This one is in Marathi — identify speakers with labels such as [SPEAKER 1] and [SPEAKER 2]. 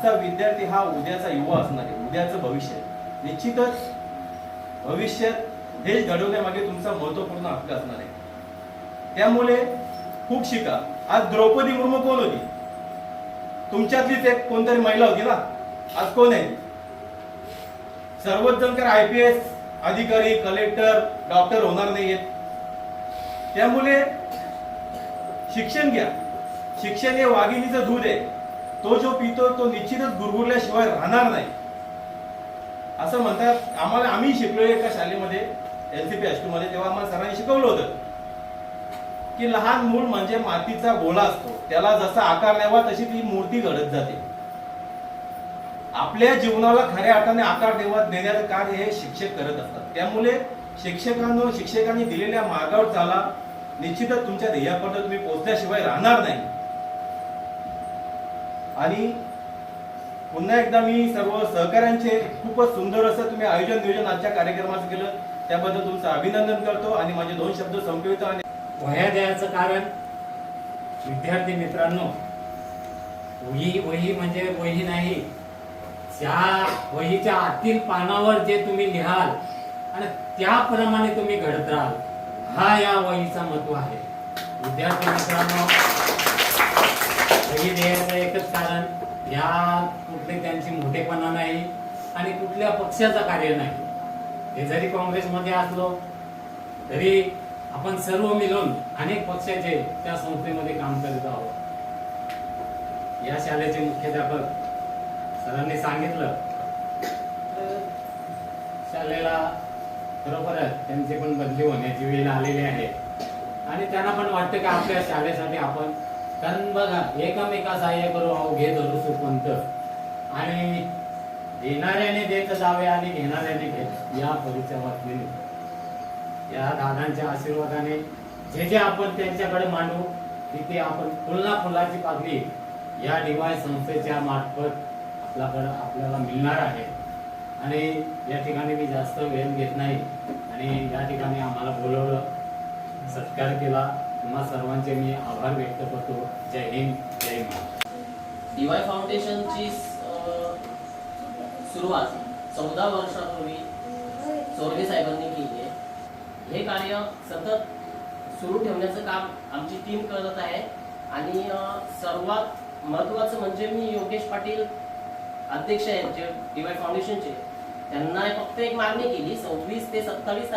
[SPEAKER 1] आजचा विद्यार्थी हा उद्याचा युवा असणार आहे, उद्याचं भविष्य. निश्चितच भविष्यात देश घडवण्यामागे तुमचा महत्वपूर्ण हक्क असणार आहे. त्यामुळे खूप शिका. आज द्रौपदी मुर्मू कोण होती? तुमच्यातलीच एक कोणतरी महिला होती ना. आज कोण आहे? सर्वच जण तर IPS अधिकारी, कलेक्टर, डॉक्टर होणार नाहीयेत. त्यामुळे शिक्षण घ्या. शिक्षण हे वाघिणीचं दूध आहे. तो जो पितो तो निश्चितच गुरगुरल्याशिवाय राहणार नाही असं म्हणतात. आम्ही शिकलो एका शाळेमध्ये, LCP हायस्कूल मध्ये, तेव्हा आम्हाला सरांनी शिकवलं होतं की लहान मूल म्हणजे मातीचा गोळा असतो, त्याला जसा आकार द्यावा तशी ती मूर्ती घडत जाते. आपल्या जीवनाला खऱ्या अर्थाने आकार देण्याचं कार्य हे शिक्षक करत असतात. त्यामुळे शिक्षकांनी दिलेल्या मार्गावर चाला. निश्चितच तुमच्या ध्येयापर्यंत तुम्ही पोहोचल्याशिवाय राहणार नाही. आणि पुन्हा एकदा मी सर्व सहकाऱ्यांचे खूपच सुंदर असं तुम्ही आयोजन नियोजन आजच्या कार्यक्रमाचं केलं, त्याबद्दल तुमचं अभिनंदन करतो. आणि माझे 2 शब्द संपवितो. आणि
[SPEAKER 2] वह्या द्यायचं कारण, विद्यार्थी मित्रांनो, वही म्हणजे वही नाही, त्या वहीच्या आतील पानावर जे तुम्ही लिहाल आणि त्याप्रमाणे तुम्ही घडत राहाल, हा या वहीचा महत्व आहे. विद्यार्थी मित्रांनो, वही द्यायचं एकच कारण, या कुठले त्यांची मोठेपणा नाही आणि कुठल्या पक्षाचं कार्य नाही. हे जरी काँग्रेसमध्ये असलो तरी आपण सर्व मिळून अनेक पक्षाचे त्या संस्थेमध्ये काम करत आहोत. या शाळेचे मुख्याध्यापक सरांनी सांगितलं, शाळेला खरोखरच त्यांची पण बदली होण्याची वेळ आलेली आहे आणि त्यांना पण वाटतं की आपल्या शाळेसाठी आपण, कारण बघा, एकामेका सहाय्य करू अवघे धरू सुपंत, आणि देणाऱ्याने देत जावे आणि घेणाऱ्याने घेत, या परिचयाने या दादांच्या आशीर्वादाने जे आपण त्यांच्याकडे मांडू तिथे आपण फुलाची पाकळी या DY संस्थेच्या मार्फत आपल्याला मिळणार आहे. आणि या ठिकाणी मी जास्त वेळ घेत नाही आणि या ठिकाणी आम्हाला बोलवलं, सत्कार केला. तुम्हा सर्वांचे मी आभार व्यक्त करतो. जय हिंद, जय महाराष्ट्र.
[SPEAKER 3] DY फाउंडेशनची सुरुवात 14 वर्षापूर्वी चोरगे साहेबांनी केली आहे. हे कार्य सतत सुरू ठेवण्याचं काम आमची टीम करत आहे. आणि सर्वात महत्त्वाचं म्हणजे मी योगेश पाटील अध्यक्ष आहेत जे DY फाउंडेशनचे, त्यांना फक्त एक मागणी केली, 26 ते 27